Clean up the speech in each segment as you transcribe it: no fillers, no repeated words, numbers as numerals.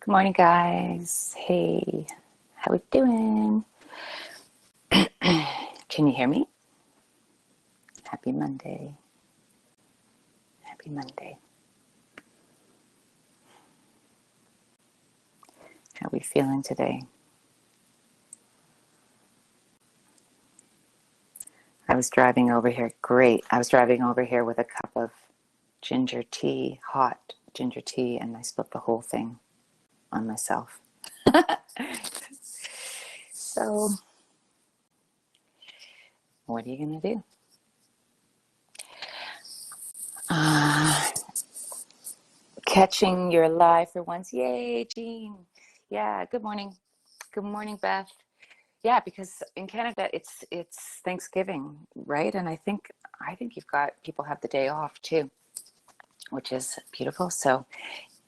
Good morning, guys. Hey, how we doing? Can you hear me? Happy Monday. Happy Monday. How we feeling today? I was driving over here. Great. I was driving over here with a cup of ginger tea, hot ginger tea, and I spilled the whole thing on myself. So, what are you going to do? Uh, Catching your live for once. Yay, Jean. Yeah, good morning. Good morning, Beth. Yeah, because in Canada it's Thanksgiving, right? And I think you've got people have the day off too, which is beautiful. So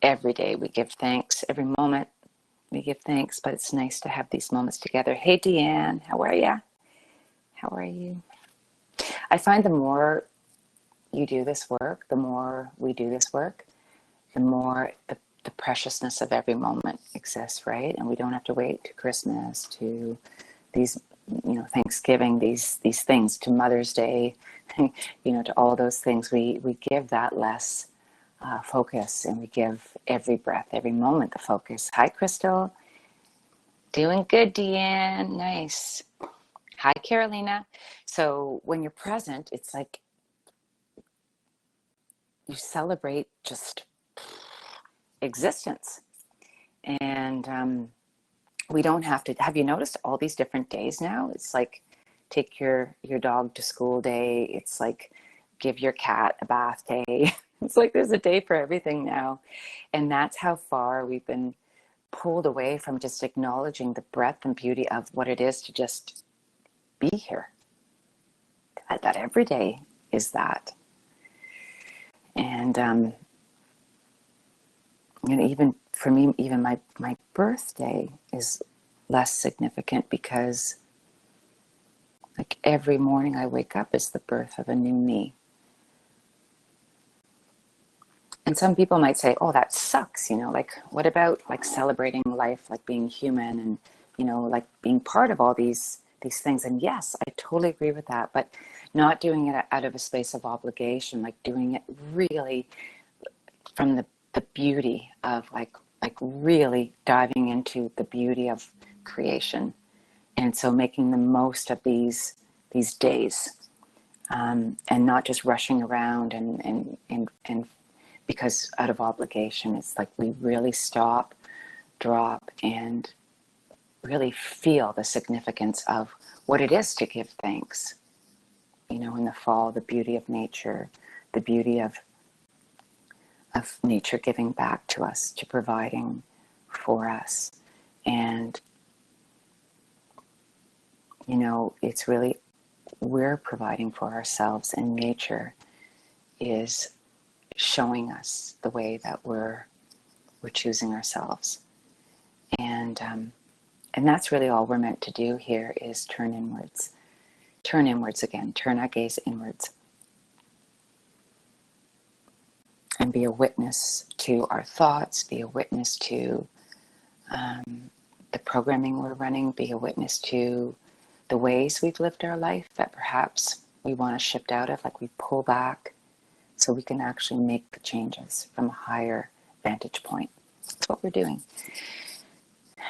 every day we give thanks, every moment we give thanks, but it's nice to have these moments together. Hey, Deanne, how are you? How are you? I find the more you do this work, the more we do this work, the more the preciousness of every moment exists, right? And we don't have to wait to Christmas, to these, Thanksgiving, these things, to Mother's Day, to all those things. We give that less focus, and we give every breath, every moment the focus. Hi, Crystal. Doing good, Deanne. Nice. Hi, Carolina. So when you're present, it's like you celebrate just existence. And we don't have to. Have you noticed all these different days now? It's like take your dog to school day. It's like give your cat a bath day. It's like there's a day for everything now. And that's how far we've been pulled away from just acknowledging the breadth and beauty of what it is to just be here. That every day is that. And even for me, even my birthday is less significant because like every morning I wake up is the birth of a new me. And some people might say, oh, that sucks, like what about like celebrating life, like being human and, like being part of all these things. And yes, I totally agree with that, but not doing it out of a space of obligation, like doing it really from the beauty of like really diving into the beauty of creation. And so making the most of these days, and not just rushing around and because out of obligation. It's like we really stop, drop, and really feel the significance of what it is to give thanks. In the fall, the beauty of nature, the beauty of nature giving back to us, to providing for us. And, it's really, we're providing for ourselves, and nature is showing us the way that we're choosing ourselves. And that's really all we're meant to do here is turn inwards again, turn our gaze inwards, and be a witness to our thoughts, be a witness to the programming we're running, be a witness to the ways we've lived our life that perhaps we want to shift out of, like we pull back so we can actually make the changes from a higher vantage point. That's what we're doing.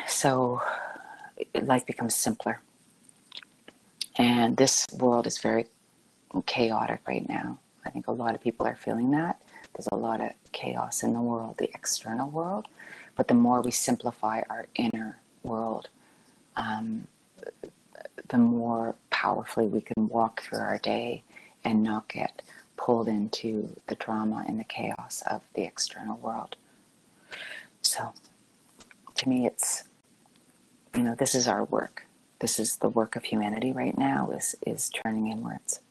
So life becomes simpler. And this world is very chaotic right now. I think a lot of people are feeling that. There's a lot of chaos in the world, the external world. But the more we simplify our inner world, the more powerfully we can walk through our day and not get pulled into the drama and the chaos of the external world. So to me, it's, this is our work. This is the work of humanity right now, is turning inwards.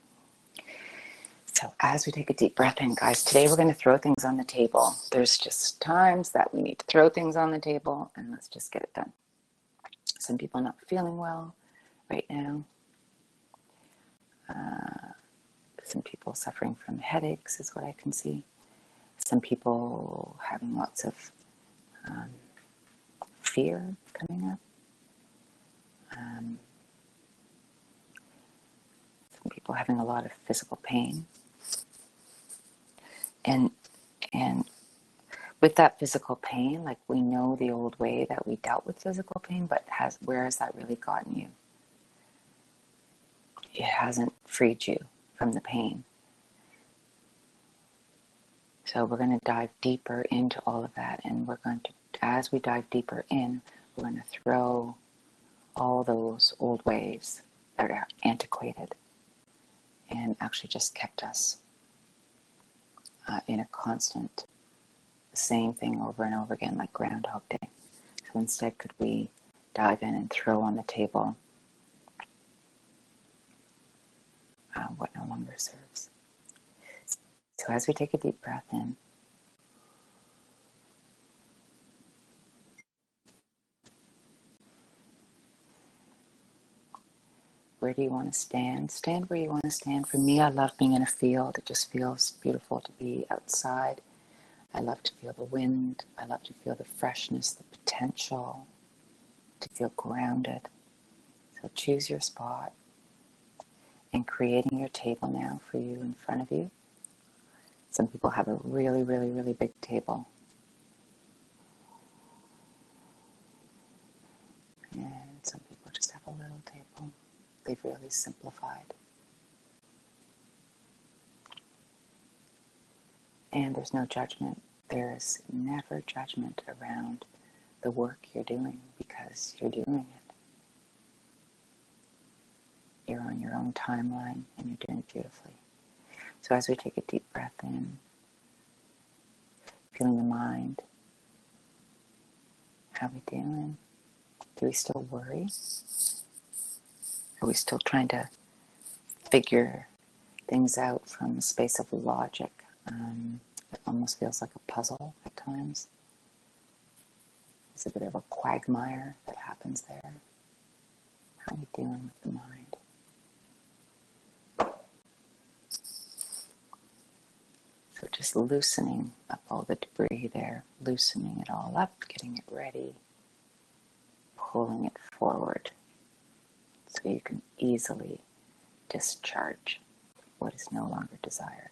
So as we take a deep breath in, guys, today we're going to throw things on the table. There's just times that we need to throw things on the table, and let's just get it done. Some people are not feeling well right now. Some people suffering from headaches is what I can see. Some people having lots of fear coming up. Some people having a lot of physical pain. And with that physical pain, like we know the old way that we dealt with physical pain, but where has that really gotten you? It hasn't freed you from the pain. So we're going to dive deeper into all of that, and we're going to, as we dive deeper in, we're going to throw all those old ways that are antiquated and actually just kept us in a constant same thing over and over again, like Groundhog Day. So instead, could we dive in and throw on the table what no longer serves? So as we take a deep breath in, where do you want to stand? Stand where you want to stand. For me, I love being in a field. It just feels beautiful to be outside. I love to feel the wind. I love to feel the freshness, the potential, to feel grounded. So choose your spot, and creating your table now for you in front of you. Some people have a really, really, really big table. And some people just have a little table. They've really simplified. And there's no judgment. There's never judgment around the work you're doing, because you're doing it. You're on your own timeline and you're doing it beautifully. So as we take a deep breath in, feeling the mind, how we doing? Do we still worry? Are we still trying to figure things out from a space of logic? It almost feels like a puzzle at times. There's a bit of a quagmire that happens there. How are we doing with the mind? So just loosening up all the debris there, loosening it all up, getting it ready, pulling it forward so you can easily discharge what is no longer desired.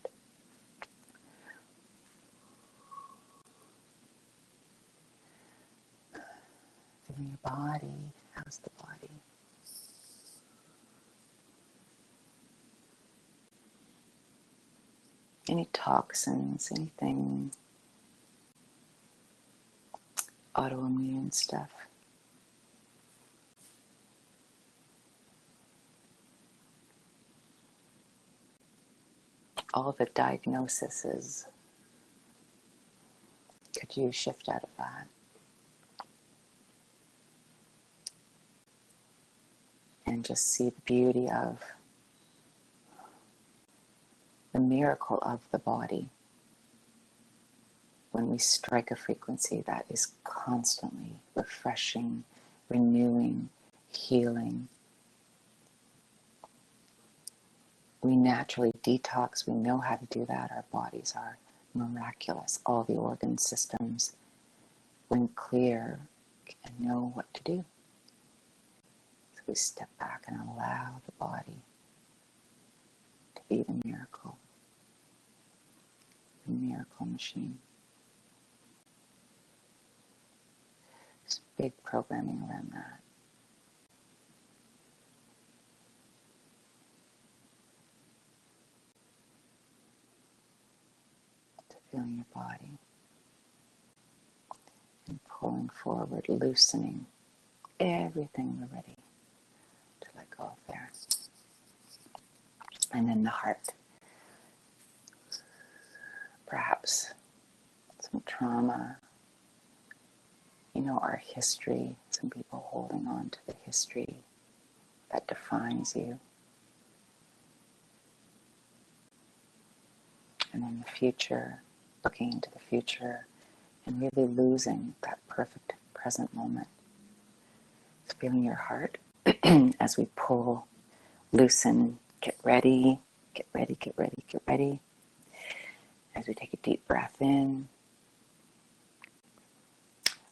Feeling your body. How's the body? Any toxins, anything autoimmune stuff? All the diagnoses, could you shift out of that? And just see the beauty of the miracle of the body when we strike a frequency that is constantly refreshing, renewing, healing. We naturally detox. We know how to do that. Our bodies are miraculous. All the organ systems, when clear, and know what to do. So we step back and allow the body to be the miracle machine. There's big programming around that. To feeling your body and pulling forward, loosening everything we're ready to let go of there. And then the heart. Perhaps some trauma, our history, some people holding on to the history that defines you. And then the future, looking into the future and really losing that perfect present moment. So feeling your heart as we pull, loosen, get ready, get ready, get ready, get ready. As we take a deep breath in,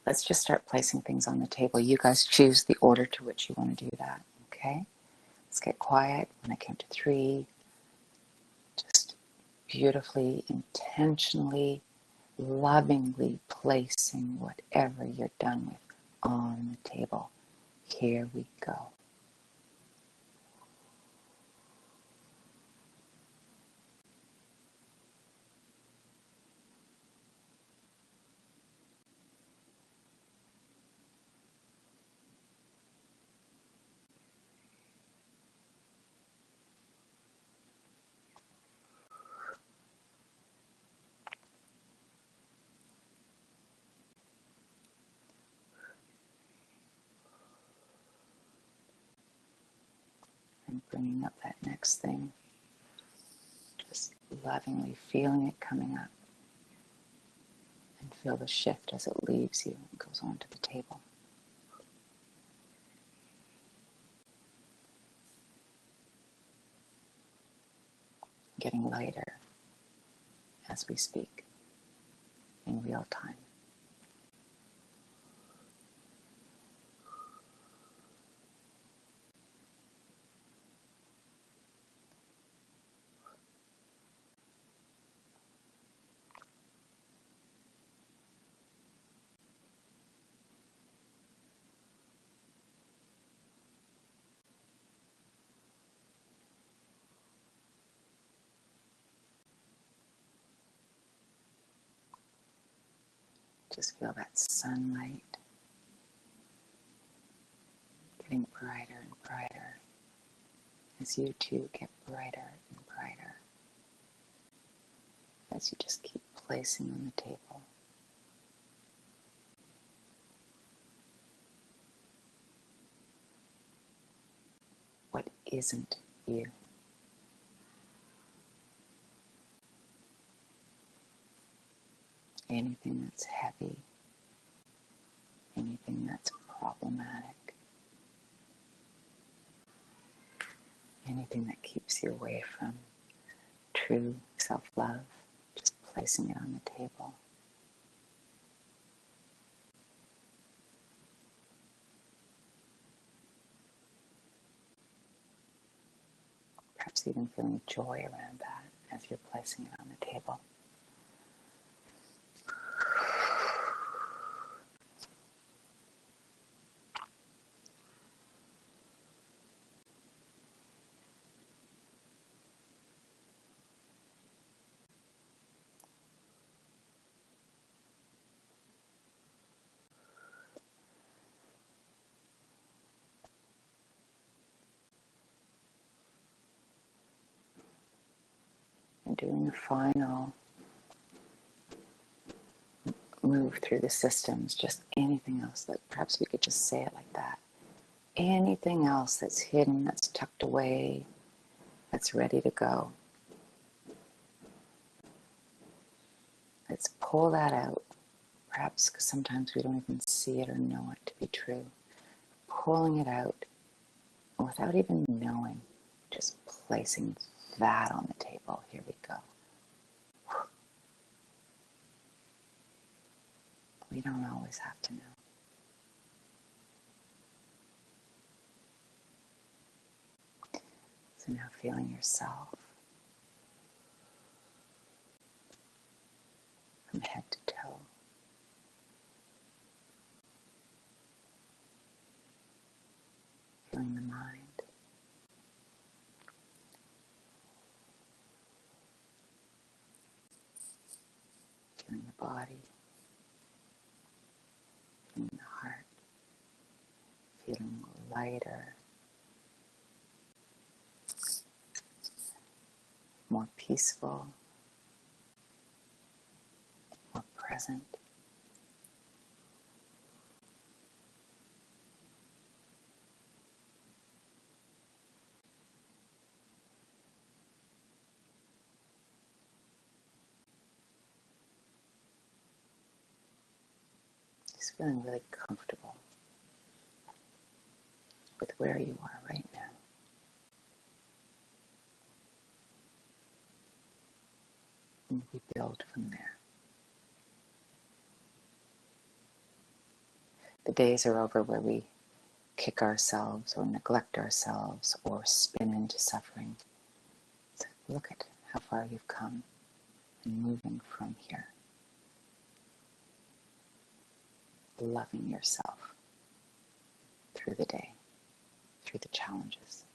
let's just start placing things on the table. You guys choose the order to which you want to do that, okay? Let's get quiet. When I count to 3, just beautifully, intentionally, lovingly placing whatever you're done with on the table. Here we go. And bringing up that next thing. Just lovingly feeling it coming up. And feel the shift as it leaves you and goes onto the table. Getting lighter as we speak in real time. Just feel that sunlight getting brighter and brighter as you too get brighter and brighter as you just keep placing on the table. What isn't you? Anything that's heavy, anything that's problematic, anything that keeps you away from true self-love, just placing it on the table. Perhaps even feeling joy around that as you're placing it on the table. And doing the final move through the systems, just anything else that perhaps we could just say it like that. Anything else that's hidden, that's tucked away, that's ready to go. Let's pull that out. Perhaps because sometimes we don't even see it or know it to be true. Pulling it out without even knowing, just placing that on the table. Here we go. We don't always have to know. So now feeling yourself from head to toe. Feeling the mind. Feeling the body. Feeling the heart. Feeling lighter. More peaceful. More present. Just feeling really comfortable with where you are right now. And we build from there. The days are over where we kick ourselves or neglect ourselves or spin into suffering. So look at how far you've come and moving from here. Loving yourself through the day, through the challenges.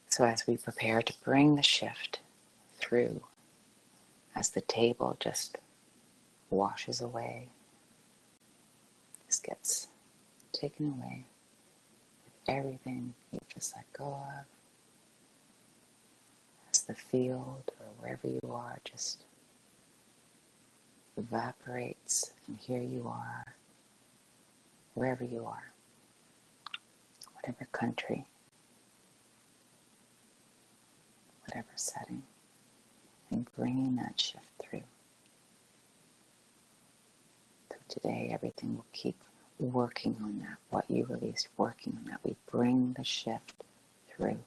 So as we prepare to bring the shift through, as the table just washes away, this gets taken away, everything you just let go of, as the field or wherever you are just evaporates, and here you are, wherever you are, whatever country, whatever setting, and bringing that shift through. So today everything will keep working on that, what you released, working on that. We bring the shift through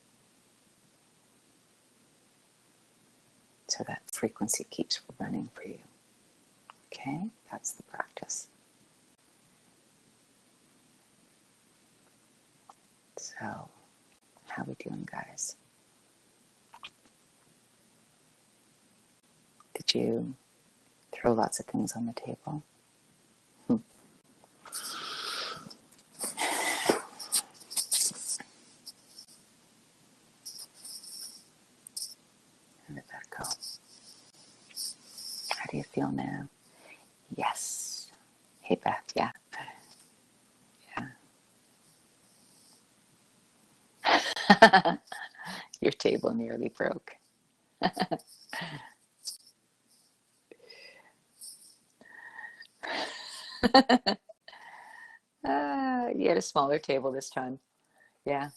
so that frequency keeps running for you. Okay, that's the practice. So, how we doing, guys? Did you throw lots of things on the table? How did that go? How do you feel now? Yes. Hey, Beth, yeah. Yeah. Your table nearly broke. You had a smaller table this time. Yeah.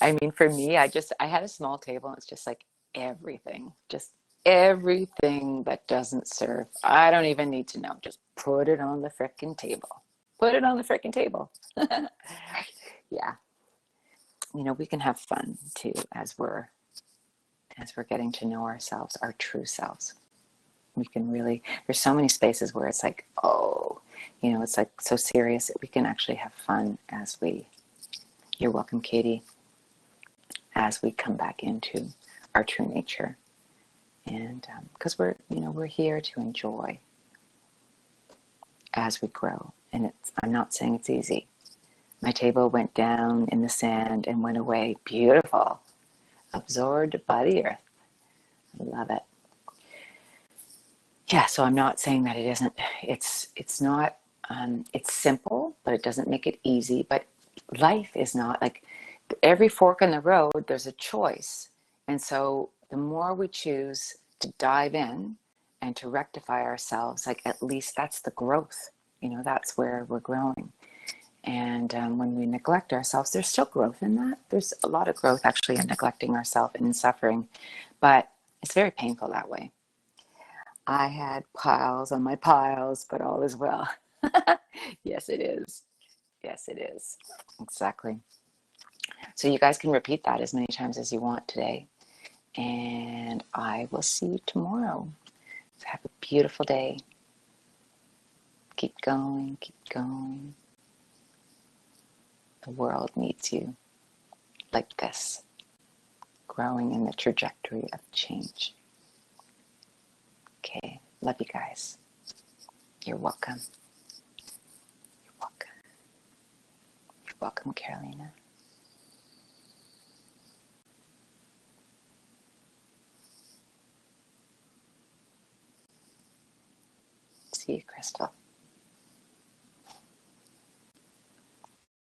I mean, for me, I had a small table and it's just like just everything that doesn't serve. I don't even need to know. Just put it on the frickin' table. Put it on the frickin' table. Yeah. You know, we can have fun too as we're getting to know ourselves, our true selves. We can really, there's so many spaces where it's like, oh, you know, it's like so serious that we can actually have fun as you're welcome, Katie, as we come back into our true nature. And because we're here to enjoy as we grow. And I'm not saying it's easy. My table went down in the sand and went away. Beautiful. Absorbed by the earth. I love it. Yeah, so I'm not saying that it isn't, it's not, it's simple, but it doesn't make it easy. But life is not like every fork in the road, there's a choice. And so the more we choose to dive in and to rectify ourselves, like at least that's the growth, you know, that's where we're growing. And when we neglect ourselves, there's still growth in that. There's a lot of growth actually in neglecting ourselves and in suffering, but it's very painful that way. I had piles on my piles, but all is well. Yes, it is. Yes, it is. Exactly. So you guys can repeat that as many times as you want today. And I will see you tomorrow. So have a beautiful day. Keep going, keep going. The world needs you like this, growing in the trajectory of change. Okay, love you guys. You're welcome. You're welcome. You're welcome, Carolina. See you, Crystal.